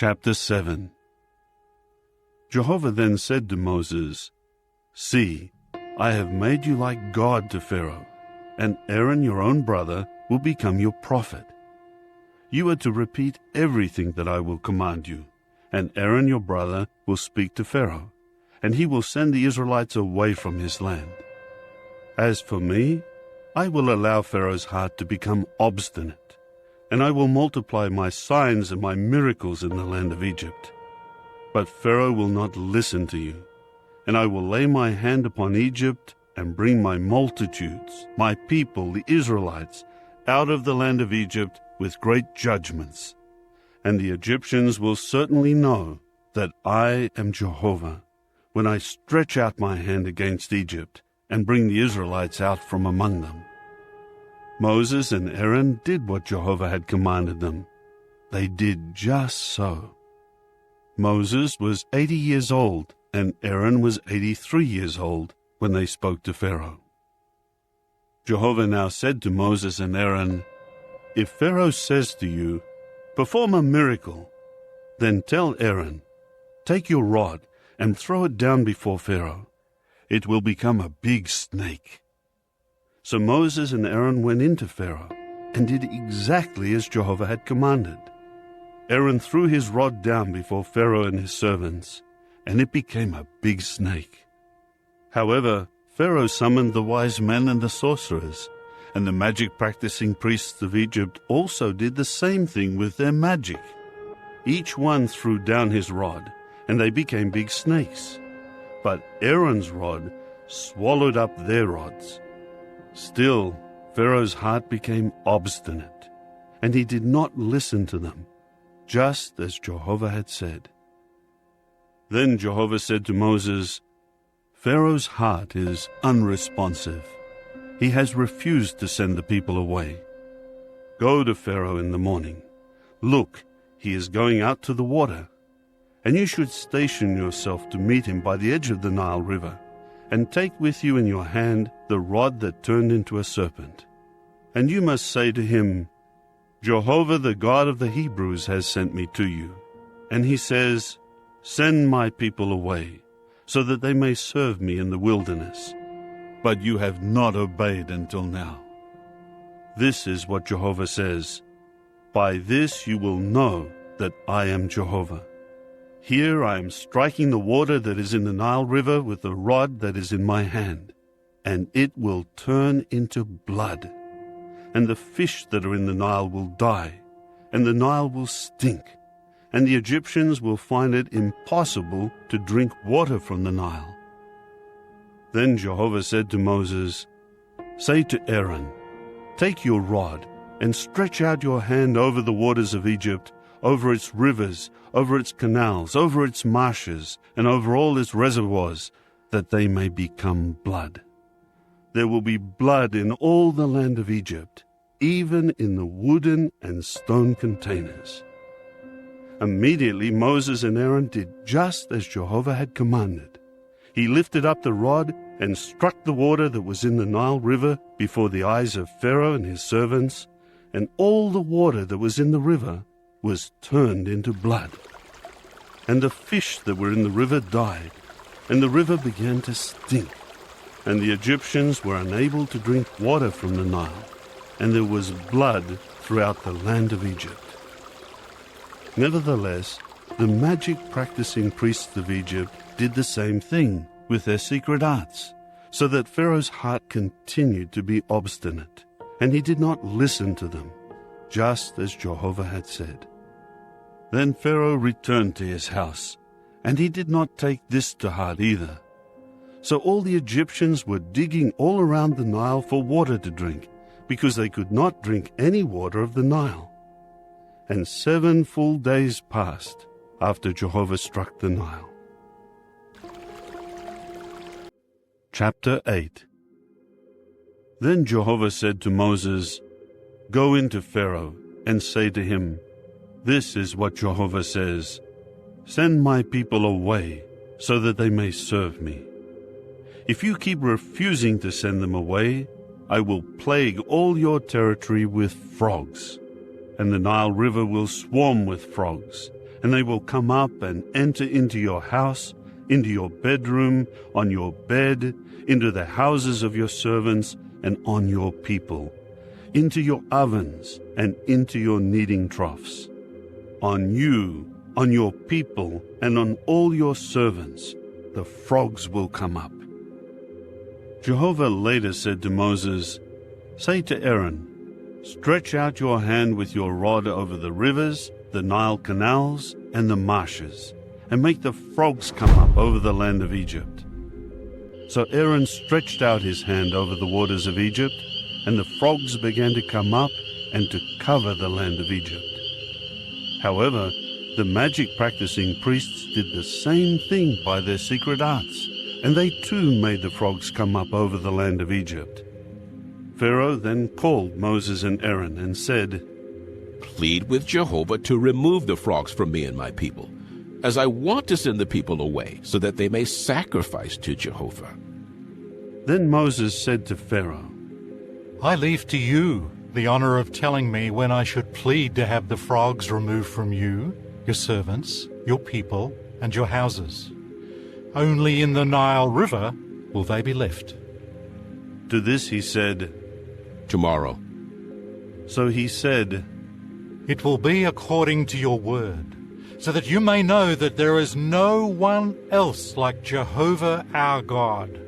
Chapter 7. Jehovah then said to Moses, "See, I have made you like God to Pharaoh, and Aaron your own brother will become your prophet. You are to repeat everything that I will command you, and Aaron your brother will speak to Pharaoh, and he will send the Israelites away from his land. As for me, I will allow Pharaoh's heart to become obstinate, and I will multiply my signs and my miracles in the land of Egypt. But Pharaoh will not listen to you, and I will lay my hand upon Egypt and bring my multitudes, my people, the Israelites, out of the land of Egypt with great judgments. And the Egyptians will certainly know that I am Jehovah, when I stretch out my hand against Egypt and bring the Israelites out from among them." Moses and Aaron did what Jehovah had commanded them. They did just so. Moses was 80 years old, and Aaron was 83 years old when they spoke to Pharaoh. Jehovah now said to Moses and Aaron, "If Pharaoh says to you, 'Perform a miracle,' then tell Aaron, 'Take your rod and throw it down before Pharaoh. It will become a big snake.'" So Moses and Aaron went into Pharaoh and did exactly as Jehovah had commanded. Aaron threw his rod down before Pharaoh and his servants, and it became a big snake. However, Pharaoh summoned the wise men and the sorcerers, and the magic-practicing priests of Egypt also did the same thing with their magic. Each one threw down his rod, and they became big snakes. But Aaron's rod swallowed up their rods. Still, Pharaoh's heart became obstinate, and he did not listen to them, just as Jehovah had said. Then Jehovah said to Moses, "Pharaoh's heart is unresponsive. He has refused to send the people away. Go to Pharaoh in the morning. Look, he is going out to the water. And you should station yourself to meet him by the edge of the Nile River, and take with you in your hand the rod that turned into a serpent. And you must say to him, 'Jehovah, the God of the Hebrews, has sent me to you. And he says, Send my people away, so that they may serve me in the wilderness. But you have not obeyed until now.' This is what Jehovah says, 'By this you will know that I am Jehovah. Here I am striking the water that is in the Nile River with the rod that is in my hand, and it will turn into blood. And the fish that are in the Nile will die, and the Nile will stink, and the Egyptians will find it impossible to drink water from the Nile.' Then Jehovah said to Moses, 'Say to Aaron, Take your rod and stretch out your hand over the waters of Egypt, over its rivers, over its canals, over its marshes, and over all its reservoirs, that they may become blood. There will be blood in all the land of Egypt, even in the wooden and stone containers.' Immediately Moses and Aaron did just as Jehovah had commanded. He lifted up the rod and struck the water that was in the Nile River before the eyes of Pharaoh and his servants, and all the water that was in the river was turned into blood. And the fish that were in the river died, and the river began to stink, and the Egyptians were unable to drink water from the Nile, and there was blood throughout the land of Egypt. Nevertheless, the magic-practicing priests of Egypt did the same thing with their secret arts, so that Pharaoh's heart continued to be obstinate, and he did not listen to them, just as Jehovah had said. Then Pharaoh returned to his house, and he did not take this to heart either. So all the Egyptians were digging all around the Nile for water to drink, because they could not drink any water of the Nile. And 7 full days passed after Jehovah struck the Nile. Chapter 8. Then Jehovah said to Moses, "Go into Pharaoh and say to him, 'This is what Jehovah says, Send my people away so that they may serve me. If you keep refusing to send them away, I will plague all your territory with frogs. and the Nile River will swarm with frogs, and they will come up and enter into your house, into your bedroom, on your bed, into the houses of your servants, and on your people, into your ovens, and into your kneading troughs. On you, on your people, and on all your servants, the frogs will come up. Jehovah later said to Moses, "Say to Aaron, stretch out your hand with your rod over the rivers, the Nile canals, and the marshes, and make the frogs come up over the land of Egypt." So Aaron stretched out his hand over the waters of Egypt, and the frogs began to come up and to cover the land of Egypt. However, the magic-practicing priests did the same thing by their secret arts, and they too made the frogs come up over the land of Egypt. Pharaoh then called Moses and Aaron and said, "Plead with Jehovah to remove the frogs from me and my people, as I want to send the people away, so that they may sacrifice to Jehovah." Then Moses said to Pharaoh, I leave to you the honor of telling me when I should plead to have the frogs removed from you, your servants, your people, and your houses. Only in the Nile River will they be left. To this he said, "Tomorrow." So he said, It will be according to your word, so that you may know that there is no one else like Jehovah our God.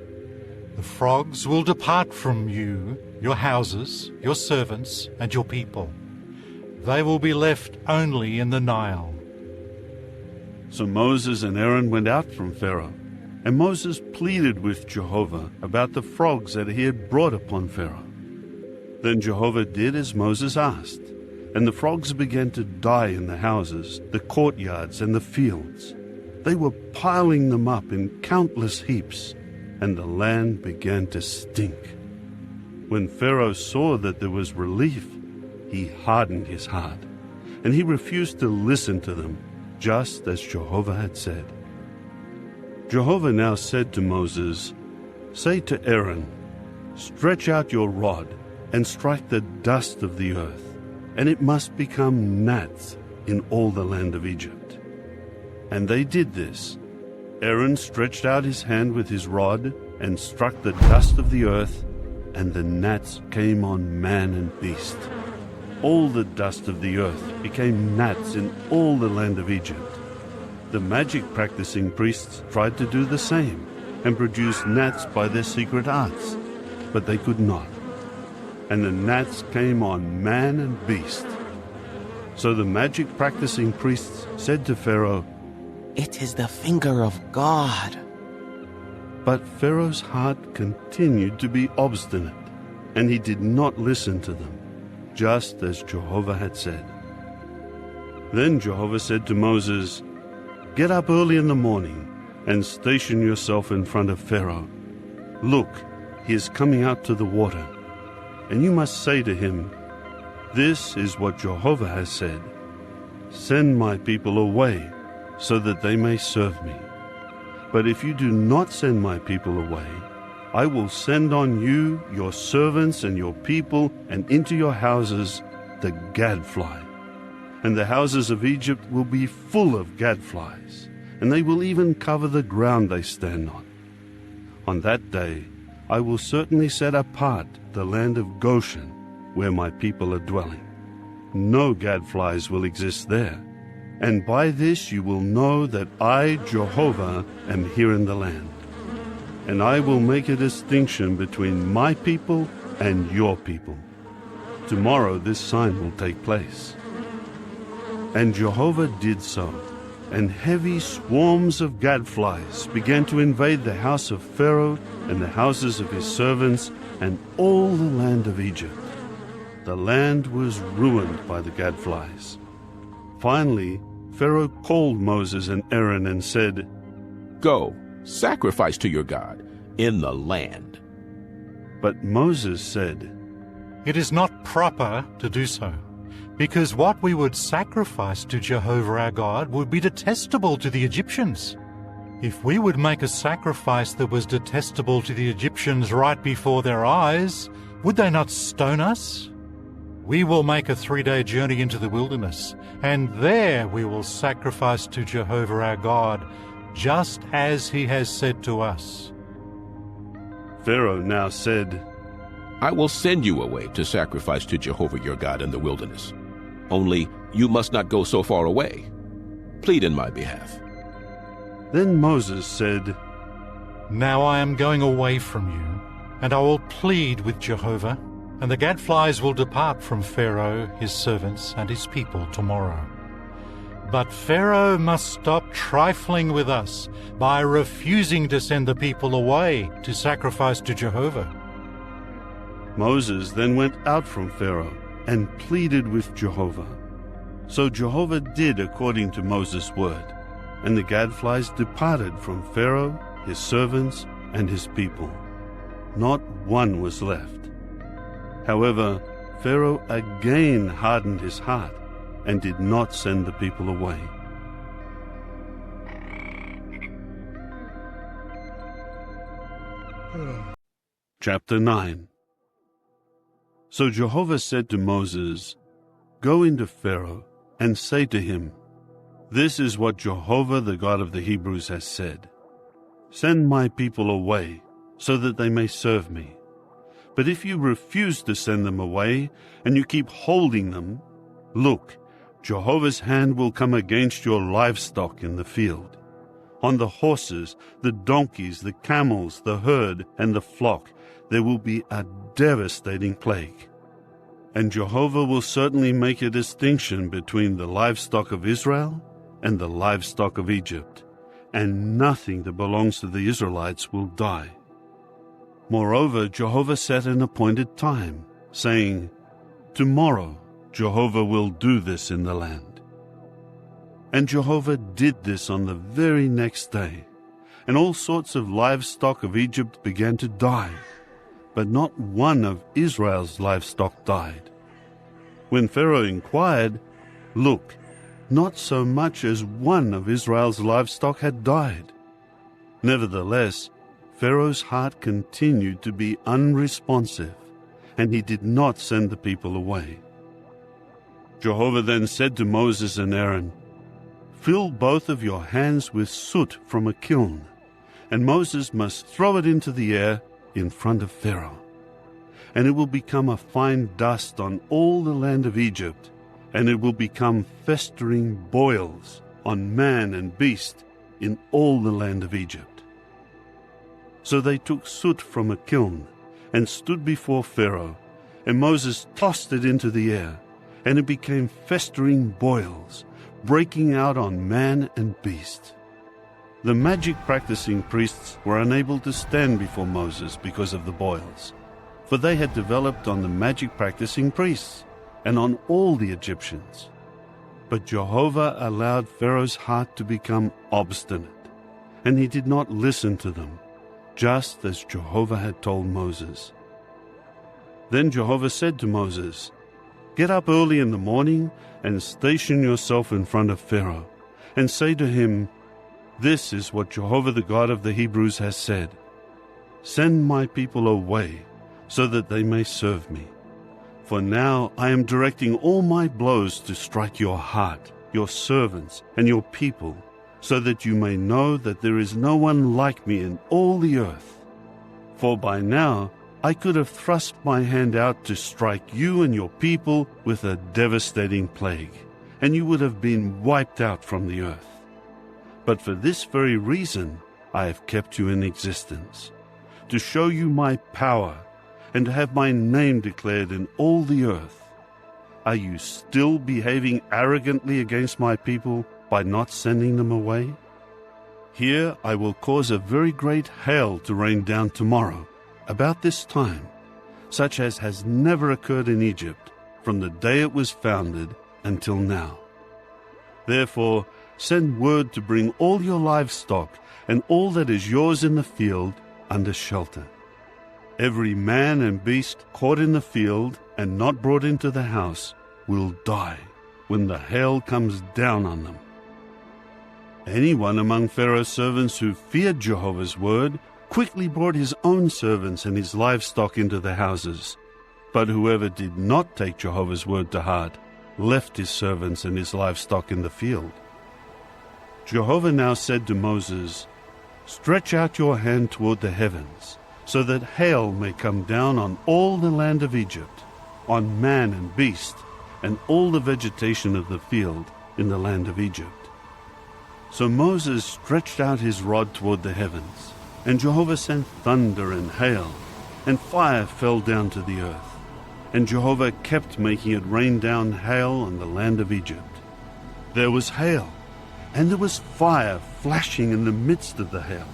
The frogs will depart from you, your houses, your servants, and your people. They will be left only in the Nile. So Moses and Aaron went out from Pharaoh, and Moses pleaded with Jehovah about the frogs that he had brought upon Pharaoh. Then Jehovah did as Moses asked, and the frogs began to die in the houses, the courtyards, and the fields. They were piling them up in countless heaps, and the land began to stink. When Pharaoh saw that there was relief, he hardened his heart, and he refused to listen to them, just as Jehovah had said. Jehovah now said to Moses, "Say to Aaron, stretch out your rod and strike the dust of the earth, and it must become gnats in all the land of Egypt." And they did this. Aaron stretched out his hand with his rod and struck the dust of the earth, and the gnats came on man and beast. All the dust of the earth became gnats in all the land of Egypt. The magic-practicing priests tried to do the same and produce gnats by their secret arts, but they could not. And the gnats came on man and beast. So the magic-practicing priests said to Pharaoh, "It is the finger of God." But Pharaoh's heart continued to be obstinate, and he did not listen to them, just as Jehovah had said. Then Jehovah said to Moses, "Get up early in the morning and station yourself in front of Pharaoh. Look, he is coming out to the water, and you must say to him, 'This is what Jehovah has said. Send my people away so that they may serve me. But if you do not send my people away, I will send on you, your servants and your people, and into your houses the gadfly. And the houses of Egypt will be full of gadflies, and they will even cover the ground they stand on. On that day I will certainly set apart the land of Goshen, where my people are dwelling. No gadflies will exist there. And by this you will know that I, Jehovah, am here in the land. And I will make a distinction between my people and your people. Tomorrow this sign will take place." And Jehovah did so, and heavy swarms of gadflies began to invade the house of Pharaoh and the houses of his servants and all the land of Egypt. The land was ruined by the gadflies. Finally, Pharaoh called Moses and Aaron and said, "Go, sacrifice to your God in the land." But Moses said, It is not proper to do so, because what we would sacrifice to Jehovah our God would be detestable to the Egyptians. If we would make a sacrifice that was detestable to the Egyptians right before their eyes, would they not stone us? We will make a 3-day journey into the wilderness, and there we will sacrifice to Jehovah our God, just as he has said to us." Pharaoh now said, I will send you away to sacrifice to Jehovah your God in the wilderness. Only you must not go so far away. Plead in my behalf. Then Moses said, "Now I am going away from you, and I will plead with Jehovah, and the gadflies will depart from Pharaoh, his servants, and his people tomorrow. But Pharaoh must stop trifling with us by refusing to send the people away to sacrifice to Jehovah." Moses then went out from Pharaoh and pleaded with Jehovah. So Jehovah did according to Moses' word, and the gadflies departed from Pharaoh, his servants, and his people. Not one was left. However, Pharaoh again hardened his heart and did not send the people away. Chapter 9. So Jehovah said to Moses, "Go into Pharaoh and say to him, 'This is what Jehovah, the God of the Hebrews, has said. Send my people away so that they may serve me. But if you refuse to send them away, and you keep holding them, look, Jehovah's hand will come against your livestock in the field. On the horses, the donkeys, the camels, the herd, and the flock, there will be a devastating plague. And Jehovah will certainly make a distinction between the livestock of Israel and the livestock of Egypt, and nothing that belongs to the Israelites will die.' Moreover, Jehovah set an appointed time, saying, 'Tomorrow Jehovah will do this in the land.' And Jehovah did this on the very next day, and all sorts of livestock of Egypt began to die, but not one of Israel's livestock died. When Pharaoh inquired, look, not so much as one of Israel's livestock had died. Nevertheless, Pharaoh's heart continued to be unresponsive, and he did not send the people away. Jehovah then said to Moses and Aaron, 'Fill both of your hands with soot from a kiln, and Moses must throw it into the air in front of Pharaoh. And it will become a fine dust on all the land of Egypt, and it will become festering boils on man and beast in all the land of Egypt.' So they took soot from a kiln and stood before Pharaoh, and Moses tossed it into the air, and it became festering boils, breaking out on man and beast. The magic-practicing priests were unable to stand before Moses because of the boils, for they had developed on the magic-practicing priests and on all the Egyptians. But Jehovah allowed Pharaoh's heart to become obstinate, and he did not listen to them, just as Jehovah had told Moses. Then Jehovah said to Moses, "Get up early in the morning and station yourself in front of Pharaoh, and say to him, 'This is what Jehovah the God of the Hebrews has said. Send my people away so that they may serve me. For now I am directing all my blows to strike your heart, your servants, and your people, so that you may know that there is no one like me in all the earth. For by now I could have thrust my hand out to strike you and your people with a devastating plague, and you would have been wiped out from the earth. But for this very reason I have kept you in existence, to show you my power and to have my name declared in all the earth. Are you still behaving arrogantly against my people by not sending them away? Here I will cause a very great hail to rain down tomorrow, about this time, such as has never occurred in Egypt from the day it was founded until now. Therefore send word to bring all your livestock and all that is yours in the field under shelter. Every man and beast caught in the field and not brought into the house will die when the hail comes down on them. Anyone among Pharaoh's servants who feared Jehovah's word quickly brought his own servants and his livestock into the houses, But whoever did not take Jehovah's word to heart left his servants and his livestock in the field. Jehovah now said to Moses, "Stretch out your hand toward the heavens, so that hail may come down on all the land of Egypt, on man and beast, and all the vegetation of the field in the land of Egypt." So Moses stretched out his rod toward the heavens, and Jehovah sent thunder and hail, and fire fell down to the earth. And Jehovah kept making it rain down hail on the land of Egypt. There was hail, and there was fire flashing in the midst of the hail.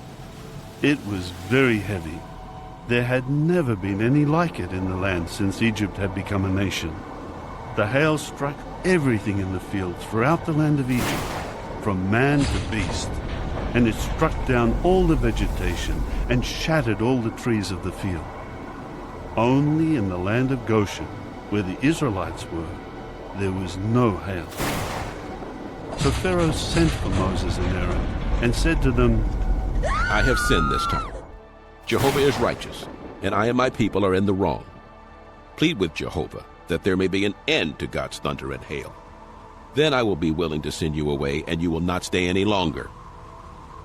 It was very heavy. There had never been any like it in the land since Egypt had become a nation. The hail struck everything in the field throughout the land of Egypt, from man to beast, and it struck down all the vegetation and shattered all the trees of the field. Only in the land of Goshen, where the Israelites were, there was no hail. So Pharaoh sent for Moses and Aaron and said to them, I have sinned this time. Jehovah is righteous, and I and my people are in the wrong. Plead with Jehovah that there may be an end to God's thunder and hail. Then I will be willing to send you away, and you will not stay any longer.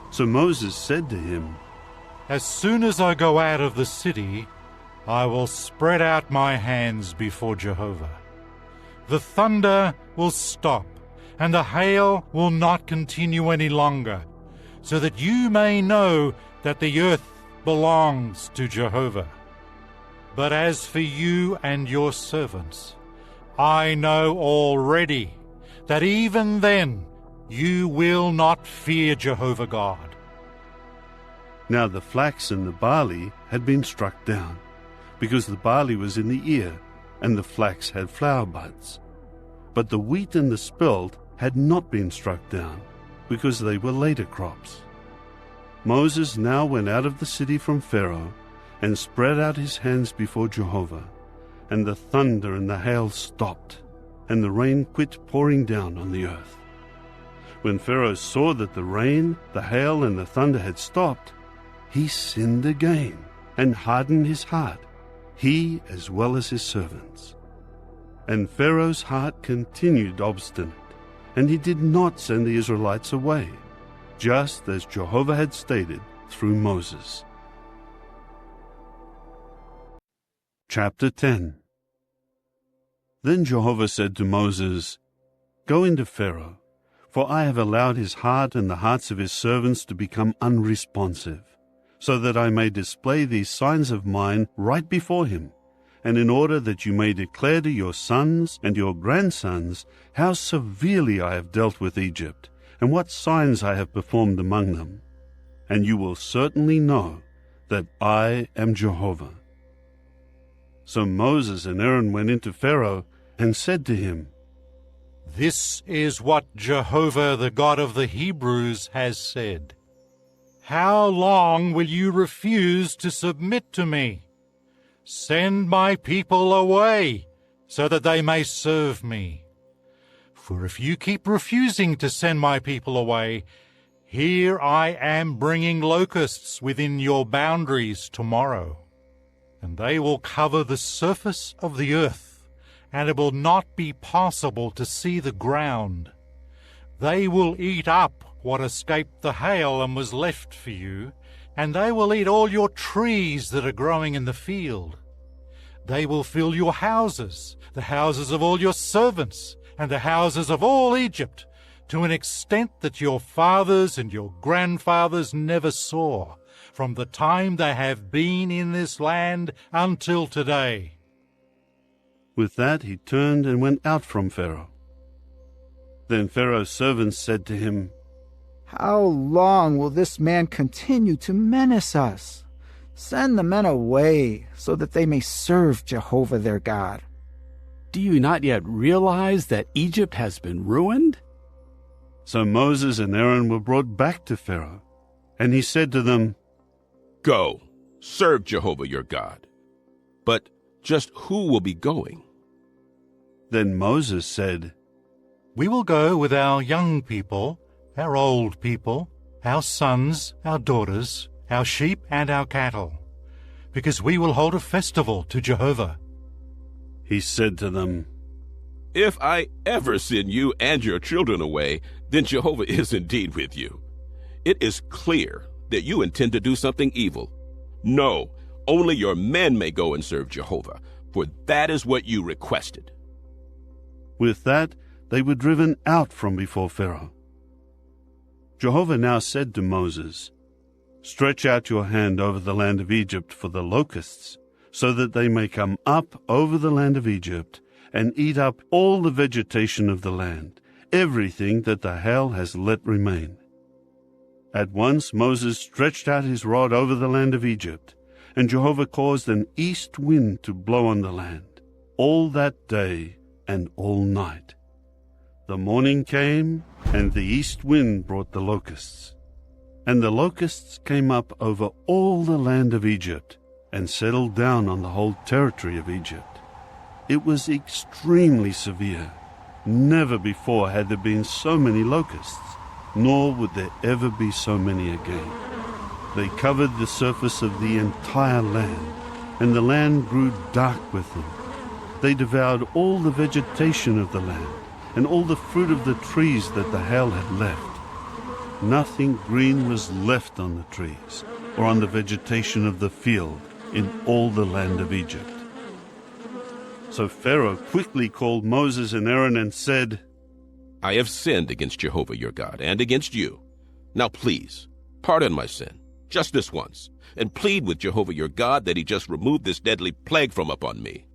So Moses said to him, As soon as I go out of the city, I will spread out my hands before Jehovah. The thunder will stop, and the hail will not continue any longer, so that you may know that the earth belongs to Jehovah. But as for you and your servants, I know already that even then you will not fear Jehovah God. Now the flax and the barley had been struck down, because the barley was in the ear, and the flax had flower buds. But the wheat and the spelt had not been struck down, because they were later crops. Moses now went out of the city from Pharaoh, and spread out his hands before Jehovah, and the thunder and the hail stopped, and the rain quit pouring down on the earth. When Pharaoh saw that the rain, the hail, and the thunder had stopped, he sinned again, and hardened his heart, he as well as his servants. And Pharaoh's heart continued obstinate, and he did not send the Israelites away, just as Jehovah had stated through Moses. Chapter 10. Then Jehovah said to Moses, Go into Pharaoh, for I have allowed his heart and the hearts of his servants to become unresponsive, so that I may display these signs of mine right before him, and in order that you may declare to your sons and your grandsons how severely I have dealt with Egypt, and what signs I have performed among them. And you will certainly know that I am Jehovah. So Moses and Aaron went into Pharaoh and said to him, This is what Jehovah, the God of the Hebrews, has said. How long will you refuse to submit to me? Send my people away, so that they may serve me. For if you keep refusing to send my people away, here I am bringing locusts within your boundaries tomorrow. And they will cover the surface of the earth, and it will not be possible to see the ground. They will eat up what escaped the hail and was left for you, and they will eat all your trees that are growing in the field. They will fill your houses, the houses of all your servants, and the houses of all Egypt, to an extent that your fathers and your grandfathers never saw, from the time they have been in this land until today. With that he turned and went out from Pharaoh. Then Pharaoh's servants said to him, How long will this man continue to menace us? Send the men away, so that they may serve Jehovah their God. Do you not yet realize that Egypt has been ruined? So Moses and Aaron were brought back to Pharaoh, and he said to them, Go, serve Jehovah your God. But just who will be going? Then Moses said, We will go with our young people, our old people, our sons, our daughters, our sheep and our cattle, because we will hold a festival to Jehovah. He said to them, If I ever send you and your children away, then Jehovah is indeed with you. It is clear that you intend to do something evil. No, only your men may go and serve Jehovah, for that is what you requested. With that, they were driven out from before Pharaoh. Jehovah now said to Moses, Stretch out your hand over the land of Egypt for the locusts, so that they may come up over the land of Egypt and eat up all the vegetation of the land, everything that the hail has let remain. At once Moses stretched out his rod over the land of Egypt, and Jehovah caused an east wind to blow on the land, all that day and all night. The morning came, and the east wind brought the locusts. And the locusts came up over all the land of Egypt, and settled down on the whole territory of Egypt. It was extremely severe. Never before had there been so many locusts, nor would there ever be so many again. They covered the surface of the entire land, and the land grew dark with them. They devoured all the vegetation of the land, and all the fruit of the trees that the hail had left. Nothing green was left on the trees, or on the vegetation of the field, in all the land of Egypt. So Pharaoh quickly called Moses and Aaron and said, I have sinned against Jehovah your God and against you. Now please, pardon my sin, just this once, and plead with Jehovah your God that he just remove this deadly plague from upon me.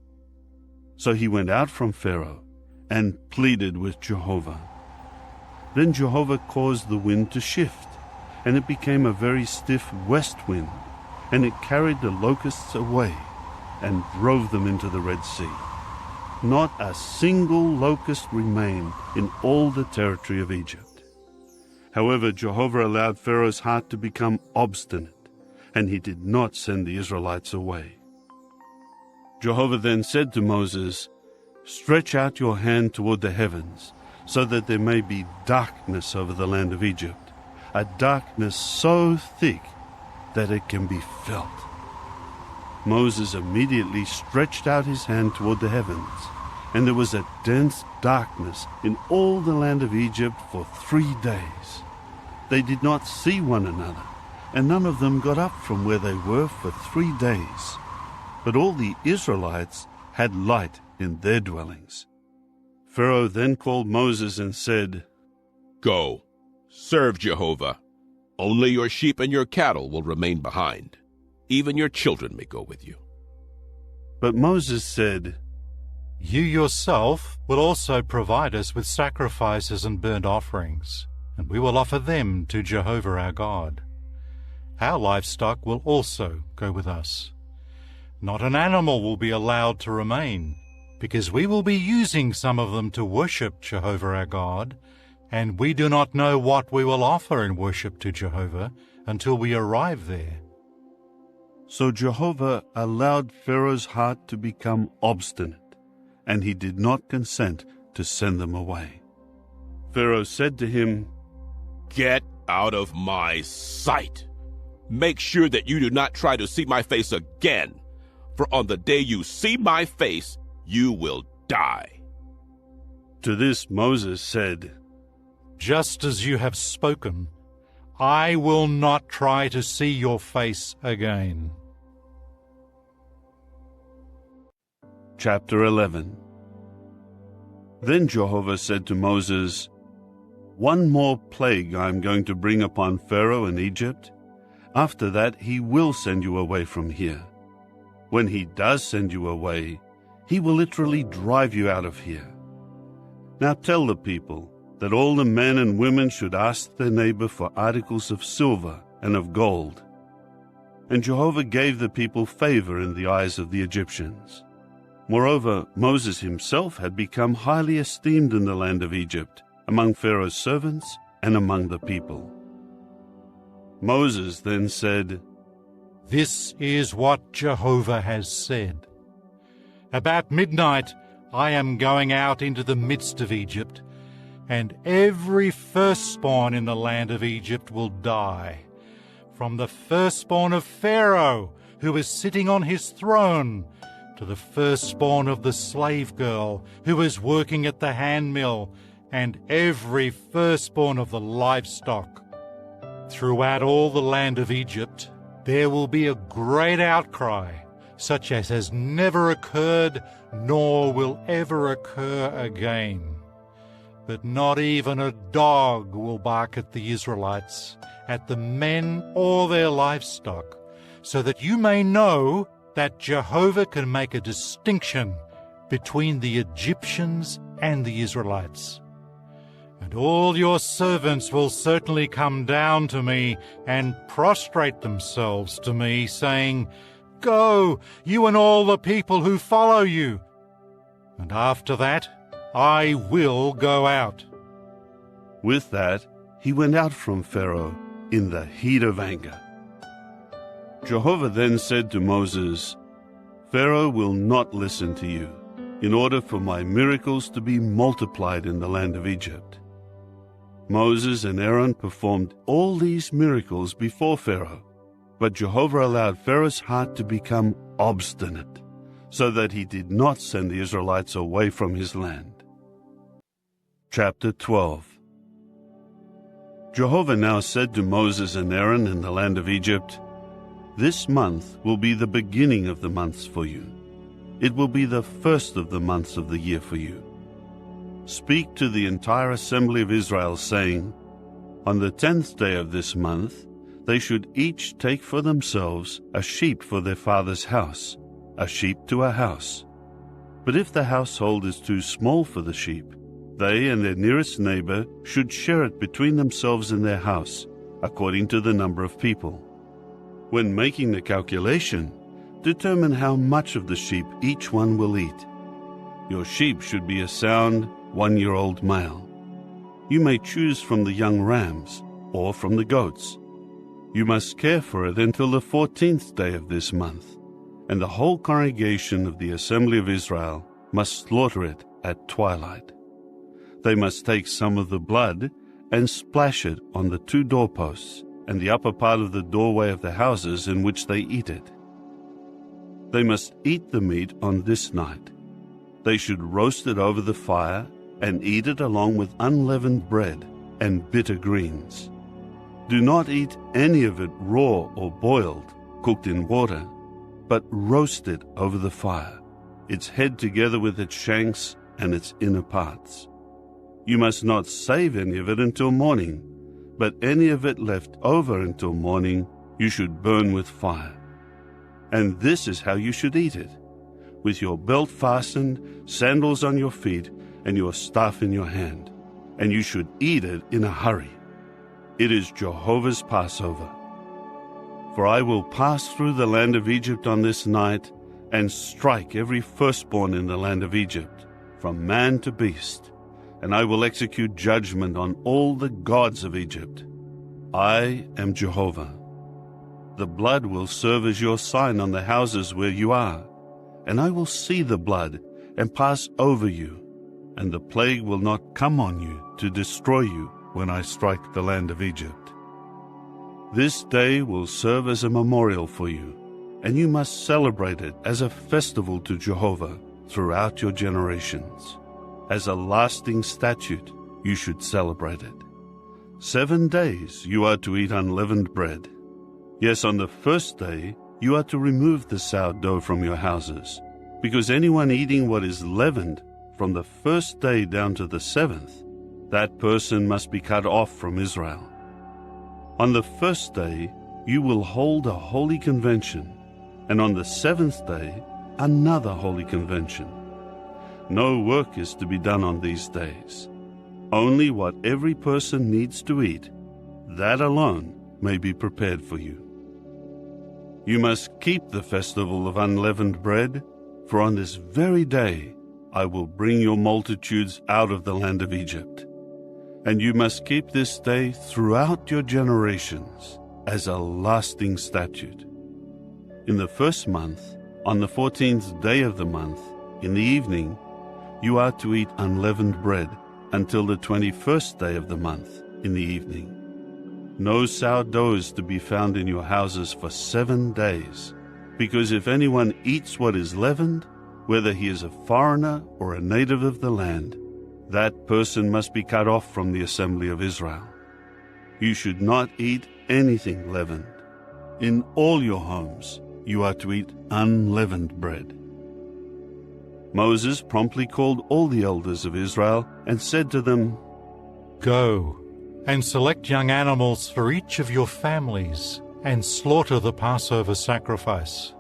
So he went out from Pharaoh and pleaded with Jehovah. Then Jehovah caused the wind to shift, and it became a very stiff west wind, and it carried the locusts away and drove them into the Red Sea. Not a single locust remained in all the territory of Egypt. However, Jehovah allowed Pharaoh's heart to become obstinate, and he did not send the Israelites away. Jehovah then said to Moses, Stretch out your hand toward the heavens, so that there may be darkness over the land of Egypt, a darkness so thick that it can be felt. Moses immediately stretched out his hand toward the heavens, and there was a dense darkness in all the land of Egypt for 3 days. They did not see one another, and none of them got up from where they were for 3 days. But all the Israelites had light in their dwellings. Pharaoh then called Moses and said, Go, serve Jehovah. Only your sheep and your cattle will remain behind. Even your children may go with you. But Moses said, You yourself will also provide us with sacrifices and burnt offerings, and we will offer them to Jehovah our God. Our livestock will also go with us. Not an animal will be allowed to remain, because we will be using some of them to worship Jehovah our God, and we do not know what we will offer in worship to Jehovah until we arrive there. So Jehovah allowed Pharaoh's heart to become obstinate, and he did not consent to send them away. Pharaoh said to him, Get out of my sight. Make sure that you do not try to see my face again, for on the day you see my face, you will die. To this Moses said, Just as you have spoken, I will not try to see your face again. Chapter 11. Then Jehovah said to Moses, One more plague I am going to bring upon Pharaoh and Egypt. After that he will send you away from here. When he does send you away, he will literally drive you out of here. Now tell the people that all the men and women should ask their neighbor for articles of silver and of gold. And Jehovah gave the people favor in the eyes of the Egyptians. Moreover, Moses himself had become highly esteemed in the land of Egypt, among Pharaoh's servants and among the people. Moses then said, This is what Jehovah has said. About midnight I am going out into the midst of Egypt, and every firstborn in the land of Egypt will die, from the firstborn of Pharaoh, who is sitting on his throne, to the firstborn of the slave girl who is working at the handmill, and every firstborn of the livestock. Throughout all the land of Egypt there will be a great outcry, such as has never occurred nor will ever occur again. But not even a dog will bark at the Israelites, at the men or their livestock, so that you may know that Jehovah can make a distinction between the Egyptians and the Israelites. And all your servants will certainly come down to me and prostrate themselves to me, saying, Go, you and all the people who follow you. And after that, I will go out. With that, he went out from Pharaoh in the heat of anger. Jehovah then said to Moses, Pharaoh will not listen to you, in order for my miracles to be multiplied in the land of Egypt. Moses and Aaron performed all these miracles before Pharaoh, but Jehovah allowed Pharaoh's heart to become obstinate, so that he did not send the Israelites away from his land. Chapter 12. Jehovah now said to Moses and Aaron in the land of Egypt, This month will be the beginning of the months for you. It will be the first of the months of the year for you. Speak to the entire assembly of Israel, saying, On the 10th day of this month, they should each take for themselves a sheep for their father's house, a sheep to a house. But if the household is too small for the sheep, they and their nearest neighbor should share it between themselves in their house, according to the number of people. When making the calculation, determine how much of the sheep each one will eat. Your sheep should be a sound, 1-year-old male. You may choose from the young rams or from the goats. You must care for it until the 14th day of this month, and the whole congregation of the assembly of Israel must slaughter it at twilight. They must take some of the blood and splash it on the 2 doorposts and the upper part of the doorway of the houses in which they eat it. They must eat the meat on this night. They should roast it over the fire and eat it along with unleavened bread and bitter greens. Do not eat any of it raw or boiled, cooked in water, but roast it over the fire, its head together with its shanks and its inner parts. You must not save any of it until morning, but any of it left over until morning you should burn with fire. And this is how you should eat it, with your belt fastened, sandals on your feet, and your staff in your hand, and you should eat it in a hurry. It is Jehovah's Passover. For I will pass through the land of Egypt on this night, and strike every firstborn in the land of Egypt, from man to beast, and I will execute judgment on all the gods of Egypt. I am Jehovah. The blood will serve as your sign on the houses where you are, and I will see the blood and pass over you, and the plague will not come on you to destroy you when I strike the land of Egypt. This day will serve as a memorial for you, and you must celebrate it as a festival to Jehovah throughout your generations. As a lasting statute, you should celebrate it. 7 days you are to eat unleavened bread. Yes, on the first day you are to remove the sourdough from your houses, because anyone eating what is leavened from the first day down to the 7th, that person must be cut off from Israel. On the first day you will hold a holy convention, and on the 7th day another holy convention. No work is to be done on these days. Only what every person needs to eat, that alone may be prepared for you. You must keep the festival of unleavened bread, for on this very day I will bring your multitudes out of the land of Egypt. And you must keep this day throughout your generations as a lasting statute. In the first month, on the 14th day of the month, in the evening, you are to eat unleavened bread until the 21st day of the month, in the evening. No sourdough is to be found in your houses for 7 days, because if anyone eats what is leavened, whether he is a foreigner or a native of the land, that person must be cut off from the assembly of Israel. You should not eat anything leavened. In all your homes you are to eat unleavened bread." Moses promptly called all the elders of Israel and said to them, "Go and select young animals for each of your families and slaughter the Passover sacrifice.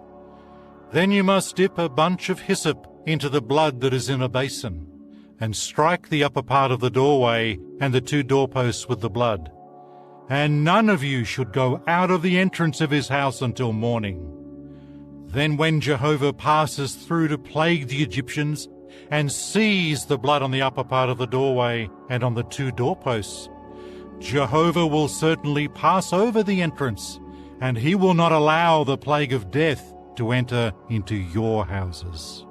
Then you must dip a bunch of hyssop into the blood that is in a basin, and strike the upper part of the doorway and the 2 doorposts with the blood. And none of you should go out of the entrance of his house until morning. Then when Jehovah passes through to plague the Egyptians and sees the blood on the upper part of the doorway and on the 2 doorposts, Jehovah will certainly pass over the entrance, and he will not allow the plague of death to enter into your houses.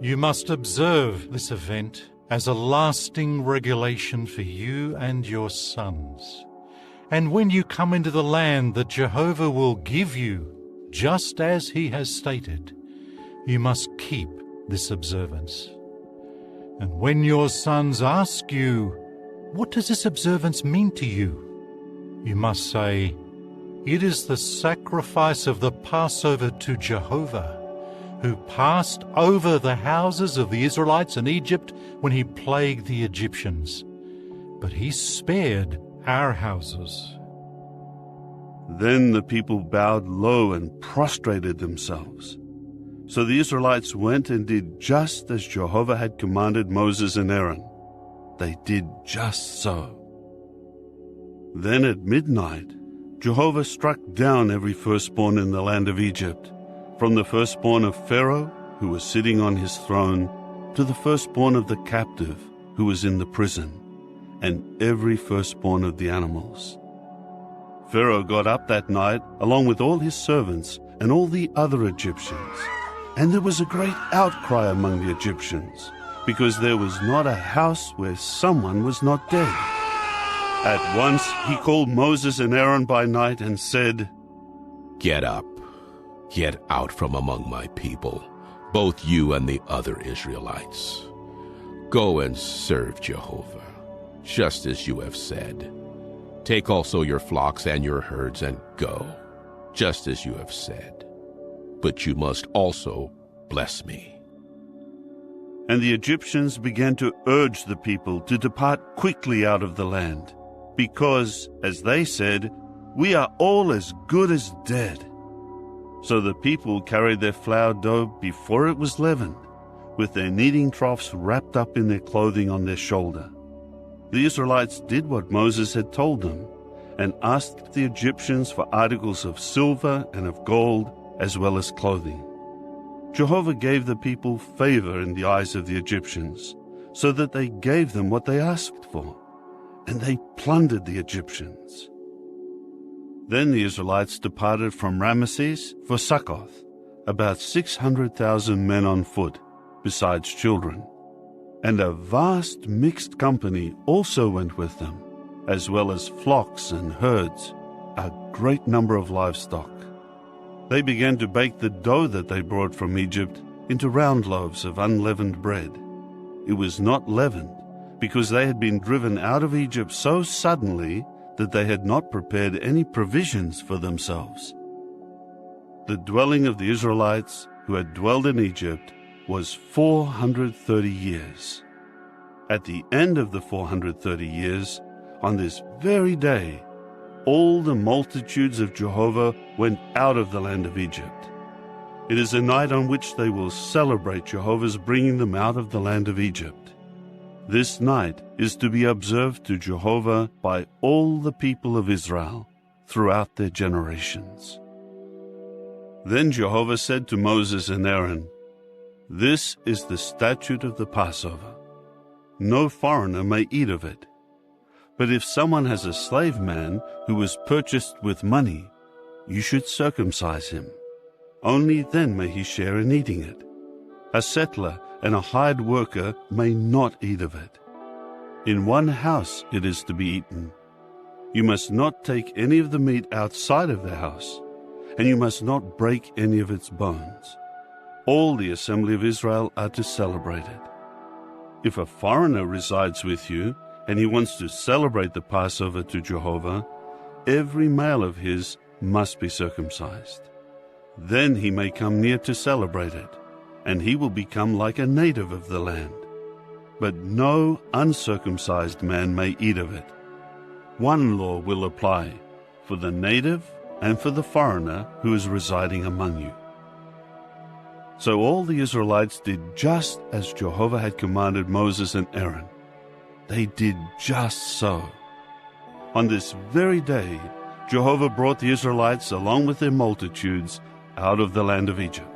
You must observe this event as a lasting regulation for you and your sons. And when you come into the land that Jehovah will give you, just as he has stated, you must keep this observance. And when your sons ask you, "What does this observance mean to you?" you must say, "It is the sacrifice of the Passover to Jehovah, who passed over the houses of the Israelites in Egypt when he plagued the Egyptians. But he spared our houses." Then the people bowed low and prostrated themselves. So the Israelites went and did just as Jehovah had commanded Moses and Aaron. They did just so. Then at midnight, Jehovah struck down every firstborn in the land of Egypt, from the firstborn of Pharaoh, who was sitting on his throne, to the firstborn of the captive, who was in the prison, and every firstborn of the animals. Pharaoh got up that night, along with all his servants and all the other Egyptians, and there was a great outcry among the Egyptians, because there was not a house where someone was not dead. At once he called Moses and Aaron by night and said, "Get up, get out from among my people, both you and the other Israelites. Go and serve Jehovah, just as you have said. Take also your flocks and your herds and go, just as you have said. But you must also bless me." And the Egyptians began to urge the people to depart quickly out of the land, because, as they said, "We are all as good as dead." So the people carried their flour dough before it was leavened, with their kneading troughs wrapped up in their clothing on their shoulder. The Israelites did what Moses had told them, and asked the Egyptians for articles of silver and of gold, as well as clothing. Jehovah gave the people favor in the eyes of the Egyptians, so that they gave them what they asked for, and they plundered the Egyptians. Then the Israelites departed from Ramesses for Succoth, about 600,000 men on foot, besides children. And a vast mixed company also went with them, as well as flocks and herds, a great number of livestock. They began to bake the dough that they brought from Egypt into round loaves of unleavened bread. It was not leavened, because they had been driven out of Egypt so suddenly that they had not prepared any provisions for themselves. The dwelling of the Israelites who had dwelled in Egypt was 430 years. At the end of the 430 years, on this very day, all the multitudes of Jehovah went out of the land of Egypt. It is a night on which they will celebrate Jehovah's bringing them out of the land of Egypt. This night is to be observed to Jehovah by all the people of Israel throughout their generations. Then Jehovah said to Moses and Aaron, "This is the statute of the Passover. No foreigner may eat of it. But if someone has a slave man who was purchased with money, you should circumcise him. Only then may he share in eating it. A settler and a hired worker may not eat of it. In one house it is to be eaten. You must not take any of the meat outside of the house, and you must not break any of its bones. All the assembly of Israel are to celebrate it. If a foreigner resides with you, and he wants to celebrate the Passover to Jehovah, every male of his must be circumcised. Then he may come near to celebrate it, and he will become like a native of the land. But no uncircumcised man may eat of it. One law will apply for the native and for the foreigner who is residing among you. So all the Israelites did just as Jehovah had commanded Moses and Aaron. They did just so. On this very day, Jehovah brought the Israelites along with their multitudes out of the land of Egypt.